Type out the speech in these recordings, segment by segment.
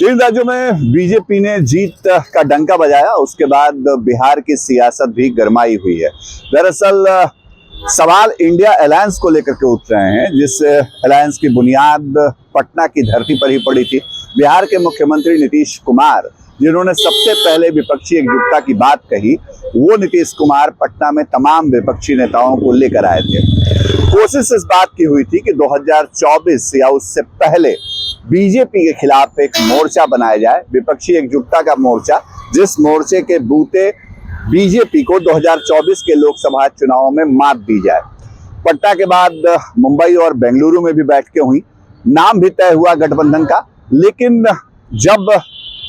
तीन राज्यों में बीजेपी ने जीत का डंका बजाया। उसके बाद बिहार की सियासत भी गरमाई हुई है। दरअसल सवाल इंडिया अलायंस को लेकर के उठ रहे हैं, जिस अलायंस की बुनियाद पटना की धरती पर ही पड़ी थी। बिहार के मुख्यमंत्री नीतीश कुमार, जिन्होंने सबसे पहले विपक्षी एकजुटता की बात कही, वो नीतीश कुमार पटना में तमाम विपक्षी नेताओं को लेकर आए थे। कोशिश इस बात की हुई थी कि 2024 या उससे पहले बीजेपी के खिलाफ एक मोर्चा बनाया जाए, विपक्षी एकजुटता का मोर्चा, जिस मोर्चे के बूते बीजेपी को 2024 के लोकसभा चुनाव में मात दी जाए। पटना के बाद मुंबई और बेंगलुरु में भी बैठकें हुई, नाम भी तय हुआ गठबंधन का। लेकिन जब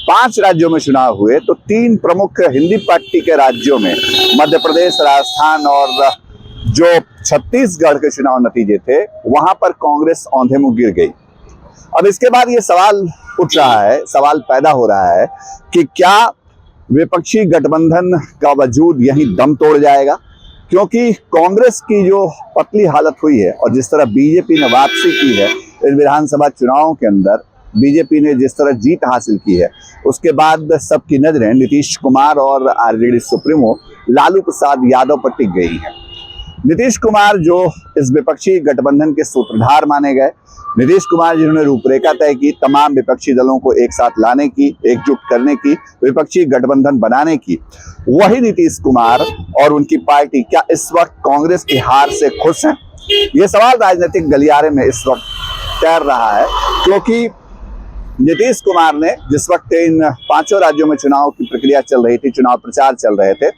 5 राज्यों में चुनाव हुए तो 3 प्रमुख हिंदी पट्टी के राज्यों में, मध्य प्रदेश, राजस्थान और जो छत्तीसगढ़ के चुनाव नतीजे थे, वहां पर कांग्रेस औंधे मुंह गिर गई। अब इसके बाद ये सवाल उठ रहा है, सवाल पैदा हो रहा है कि क्या विपक्षी गठबंधन का वजूद यहीं दम तोड़ जाएगा? क्योंकि कांग्रेस की जो पतली हालत हुई है और जिस तरह बीजेपी ने वापसी की है इस विधानसभा चुनाव के अंदर, बीजेपी ने जिस तरह जीत हासिल की है, उसके बाद सबकी नजरें नीतीश कुमार और आरजेडी सुप्रीमो लालू प्रसाद यादव पर टिक गई हैं। नीतीश कुमार जो इस विपक्षी गठबंधन के सूत्रधार माने गए, नीतीश कुमार जिन्होंने रूपरेखा तय की तमाम विपक्षी दलों को एक साथ लाने की, एकजुट करने की, विपक्षी गठबंधन बनाने की, वही नीतीश कुमार और उनकी पार्टी क्या इस वक्त कांग्रेस की हार से खुश हैं? ये सवाल राजनीतिक गलियारे में इस वक्त तैर रहा है, क्योंकि नीतीश कुमार ने जिस वक्त इन 5 राज्यों में चुनाव की प्रक्रिया चल रही थी, चुनाव प्रचार चल रहे थे,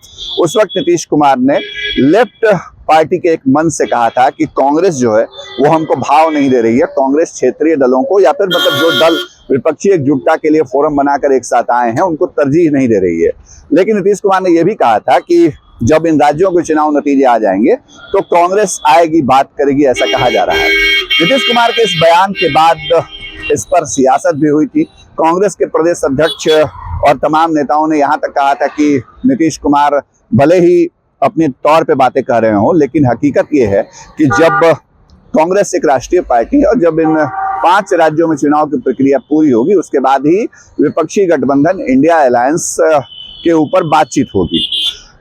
उस वक्त नीतीश कुमार ने लेफ्ट पार्टी के एक मंच से कहा था कि कांग्रेस जो है वो हमको भाव नहीं दे रही है। कांग्रेस क्षेत्रीय दलों को, या फिर मतलब जो दल विपक्षी एकजुटता के लिए फोरम बनाकर एक साथ आए हैं, उनको तरजीह नहीं दे रही है। लेकिन नीतीश कुमार ने यह भी कहा था कि जब इन राज्यों के चुनाव नतीजे आ जाएंगे तो कांग्रेस आएगी, बात करेगी, ऐसा कहा जा रहा है। नीतीश कुमार के इस बयान के बाद इस पर सियासत भी हुई थी। कांग्रेस के प्रदेश अध्यक्ष और तमाम नेताओं ने यहाँ तक कहा था कि नीतीश कुमार भले ही अपने तौर पे बातें कर रहे हो, लेकिन हकीकत ये है कि जब कांग्रेस एक राष्ट्रीय पार्टी है और जब इन 5 राज्यों में चुनाव की प्रक्रिया पूरी होगी, उसके बाद ही विपक्षी गठबंधन इंडिया अलायंस के ऊपर बातचीत होगी।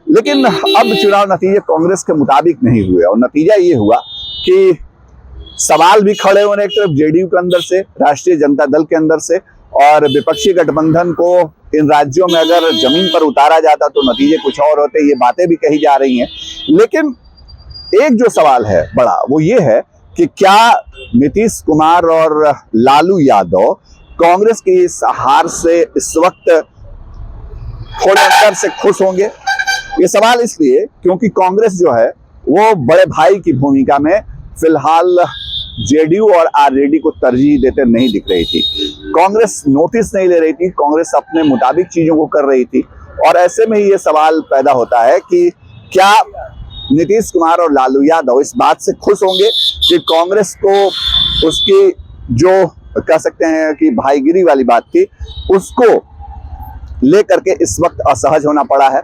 लेकिन अब चुनाव नतीजे कांग्रेस के मुताबिक नहीं हुए और नतीजा ये हुआ कि सवाल भी खड़े होने, एक तरफ जेडीयू के अंदर से, राष्ट्रीय जनता दल के अंदर से, और विपक्षी गठबंधन को इन राज्यों में अगर जमीन पर उतारा जाता तो नतीजे कुछ और होते, ये बातें भी कही जा रही हैं। लेकिन एक जो सवाल है बड़ा, वो ये है कि क्या नीतीश कुमार और लालू यादव कांग्रेस की इस हार से इस वक्त थोड़े अंतर से खुश होंगे? ये सवाल इसलिए क्योंकि कांग्रेस जो है वो बड़े भाई की भूमिका में फिलहाल जेडीयू और आरजेडी को तरजीह देते नहीं दिख रही थी। कांग्रेस नोटिस नहीं ले रही थी, कांग्रेस अपने मुताबिक चीजों को कर रही थी। और ऐसे में ये सवाल पैदा होता है कि क्या नीतीश कुमार और लालू यादव इस बात से खुश होंगे कि कांग्रेस को उसकी जो कह सकते हैं कि भाईगिरी वाली बात थी, उसको लेकर के इस वक्त असहज होना पड़ा है।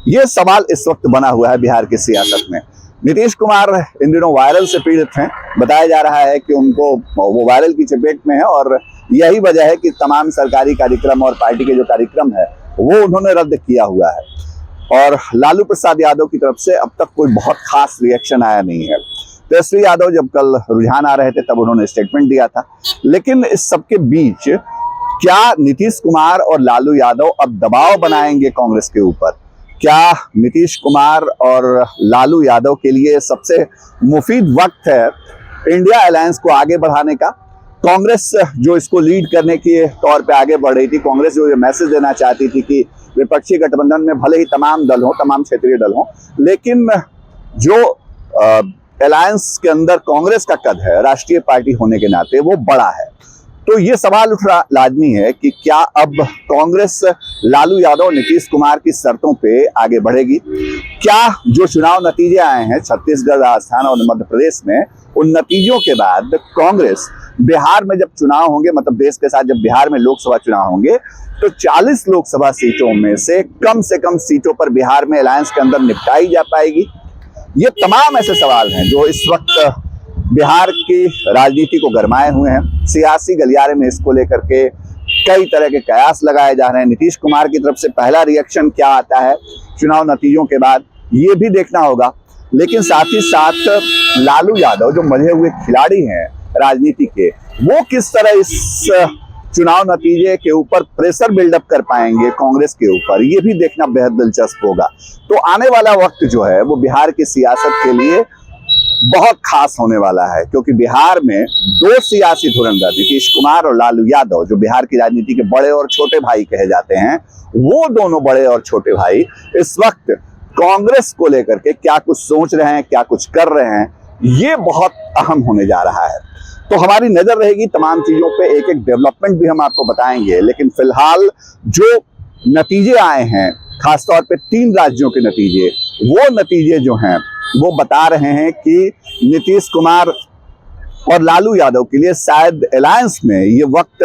ये सवाल इस वक्त बना हुआ है बिहार की सियासत में। नीतीश कुमार इन दिनों वायरल से पीड़ित हैं। बताया जा रहा है कि उनको वो वायरल की चपेट में है और यही वजह है कि तमाम सरकारी कार्यक्रम और पार्टी के जो कार्यक्रम है वो उन्होंने रद्द किया हुआ है। और लालू प्रसाद यादव की तरफ से अब तक कोई बहुत खास रिएक्शन आया नहीं है। तेजस्वी यादव जब कल रुझान आ रहे थे तब उन्होंने स्टेटमेंट दिया था। लेकिन इस सबके बीच क्या नीतीश कुमार और लालू यादव अब दबाव बनाएंगे कांग्रेस के ऊपर? क्या नीतीश कुमार और लालू यादव के लिए सबसे मुफीद वक्त है इंडिया अलायंस को आगे बढ़ाने का? कांग्रेस जो इसको लीड करने के तौर पे आगे बढ़ रही थी, कांग्रेस जो ये मैसेज देना चाहती थी कि विपक्षी गठबंधन में भले ही तमाम दल हो, तमाम क्षेत्रीय दल हो, लेकिन जो अलायंस के अंदर कांग्रेस का कद है राष्ट्रीय पार्टी होने के नाते वो बड़ा है। तो ये सवाल उठ रहा लाजमी है कि क्या अब कांग्रेस लालू यादव नीतीश कुमार की शर्तों पे आगे बढ़ेगी? क्या जो चुनाव नतीजे आए हैं छत्तीसगढ़, राजस्थान और मध्य प्रदेश में, उन नतीजों के बाद कांग्रेस बिहार में जब चुनाव होंगे, मतलब देश के साथ जब बिहार में लोकसभा चुनाव होंगे, तो 40 लोकसभा सीटों में से कम सीटों पर बिहार में अलायंस के अंदर निपटाई जा पाएगी? ये तमाम ऐसे सवाल हैं जो इस वक्त बिहार की राजनीति को गरमाए हुए हैं। सियासी गलियारे में इसको लेकर के कई तरह के कयास लगाए जा रहे हैं। नीतीश कुमार की तरफ से पहला रिएक्शन क्या आता है चुनाव नतीजों के बाद, ये भी देखना होगा। लेकिन साथ ही साथ लालू यादव जो मरे हुए खिलाड़ी हैं राजनीति के, वो किस तरह इस चुनाव नतीजे के ऊपर प्रेशर बिल्डअप कर पाएंगे कांग्रेस के ऊपर, ये भी देखना बेहद दिलचस्प होगा। तो आने वाला वक्त जो है वो बिहार की सियासत के लिए बहुत खास होने वाला है, क्योंकि बिहार में दो सियासी धुरंधर नीतीश कुमार और लालू यादव, जो बिहार की राजनीति के बड़े और छोटे भाई कहे जाते हैं, वो दोनों बड़े और छोटे भाई इस वक्त कांग्रेस को लेकर के क्या कुछ सोच रहे हैं, क्या कुछ कर रहे हैं, ये बहुत अहम होने जा रहा है। तो हमारी नजर रहेगी तमाम चीजों पे, एक एक डेवलपमेंट भी हम आपको बताएंगे। लेकिन फिलहाल जो नतीजे आए हैं, खासतौर पे 3 राज्यों के नतीजे, वो नतीजे जो हैं वो बता रहे हैं कि नीतीश कुमार और लालू यादव के लिए शायद अलायंस में ये वक्त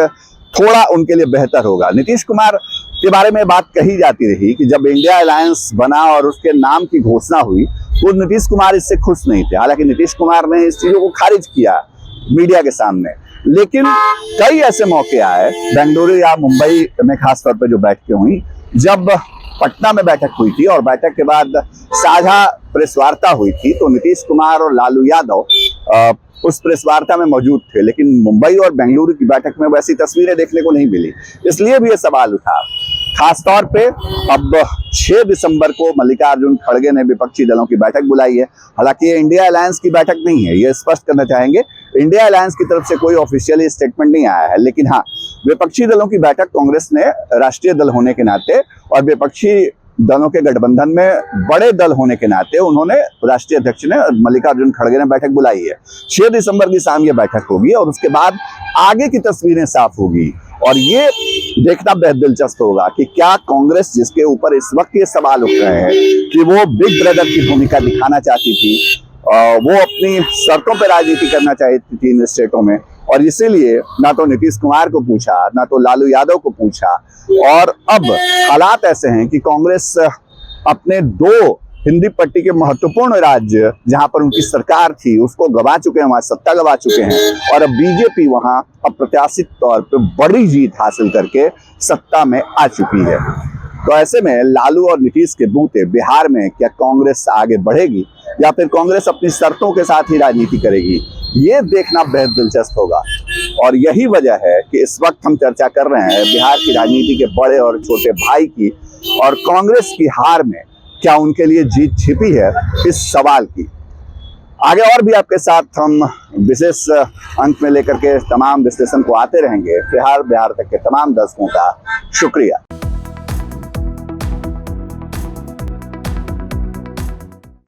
थोड़ा उनके लिए बेहतर होगा। नीतीश कुमार के बारे में बात कही जाती रही कि जब इंडिया अलायंस बना और उसके नाम की घोषणा हुई तो नीतीश कुमार इससे खुश नहीं थे। हालांकि नीतीश कुमार ने इस चीजों को खारिज किया मीडिया के सामने, लेकिन कई ऐसे मौके आए बेंगलुरु या मुंबई में खासतौर पर जो बैठकें हुई, जब पटना में बैठक हुई थी और बैठक के बाद साझा प्रेस वार्ता हुई थी, तो नीतीश कुमार और लालू यादव उस प्रेस वार्ता में मौजूद थे। लेकिन मुंबई और बेंगलुरु की बैठक में वैसी तस्वीरें देखने को नहीं मिली, इसलिए भी ये सवाल उठा। खासतौर पे अब 6 दिसंबर को मल्लिकार्जुन खड़गे ने विपक्षी दलों की बैठक बुलाई है। हालांकि ये इंडिया अलायंस की बैठक नहीं है, ये स्पष्ट करना चाहेंगे। इंडिया अलायंस की तरफ से कोई ऑफिशियली स्टेटमेंट नहीं आया है, लेकिन हाँ, विपक्षी दलों की बैठक कांग्रेस ने राष्ट्रीय दल होने के नाते और विपक्षी दलों के गठबंधन में बड़े दल होने के नाते उन्होंने, राष्ट्रीय अध्यक्ष ने, मल्लिकार्जुन खड़गे ने बैठक बुलाई है। 6 दिसंबर की शाम ये बैठक होगी और उसके बाद आगे की तस्वीरें साफ होगी। और ये देखना बेहद दिलचस्प होगा कि क्या कांग्रेस, जिसके ऊपर इस वक्त ये सवाल उठ रहे हैं कि वो बिग ब्रदर की भूमिका दिखाना चाहती थी, वो अपनी शर्तों पर राजनीति करना चाहती थी इन स्टेटों में, और इसीलिए ना तो नीतीश कुमार को पूछा, ना तो लालू यादव को पूछा। और अब हालात ऐसे हैं कि कांग्रेस अपने 2 हिंदी पट्टी के महत्वपूर्ण राज्य जहां पर उनकी सरकार थी उसको गवा चुके हैं, वहां सत्ता गवा चुके हैं, और अब बीजेपी वहां अप्रत्याशित तौर पर बड़ी जीत हासिल करके सत्ता में आ चुकी है। तो ऐसे में लालू और नीतीश के बूते बिहार में क्या कांग्रेस आगे बढ़ेगी या फिर कांग्रेस अपनी शर्तों के साथ ही राजनीति करेगी, ये देखना बेहद दिलचस्प होगा। और यही वजह है कि इस वक्त हम चर्चा कर रहे हैं बिहार की राजनीति के बड़े और छोटे भाई की, और कांग्रेस की हार में क्या उनके लिए जीत छिपी है, इस सवाल की। आगे और भी आपके साथ हम विशेष अंक में लेकर के तमाम विश्लेषण को आते रहेंगे। फिलहाल बिहार तक के तमाम दर्शकों का शुक्रिया।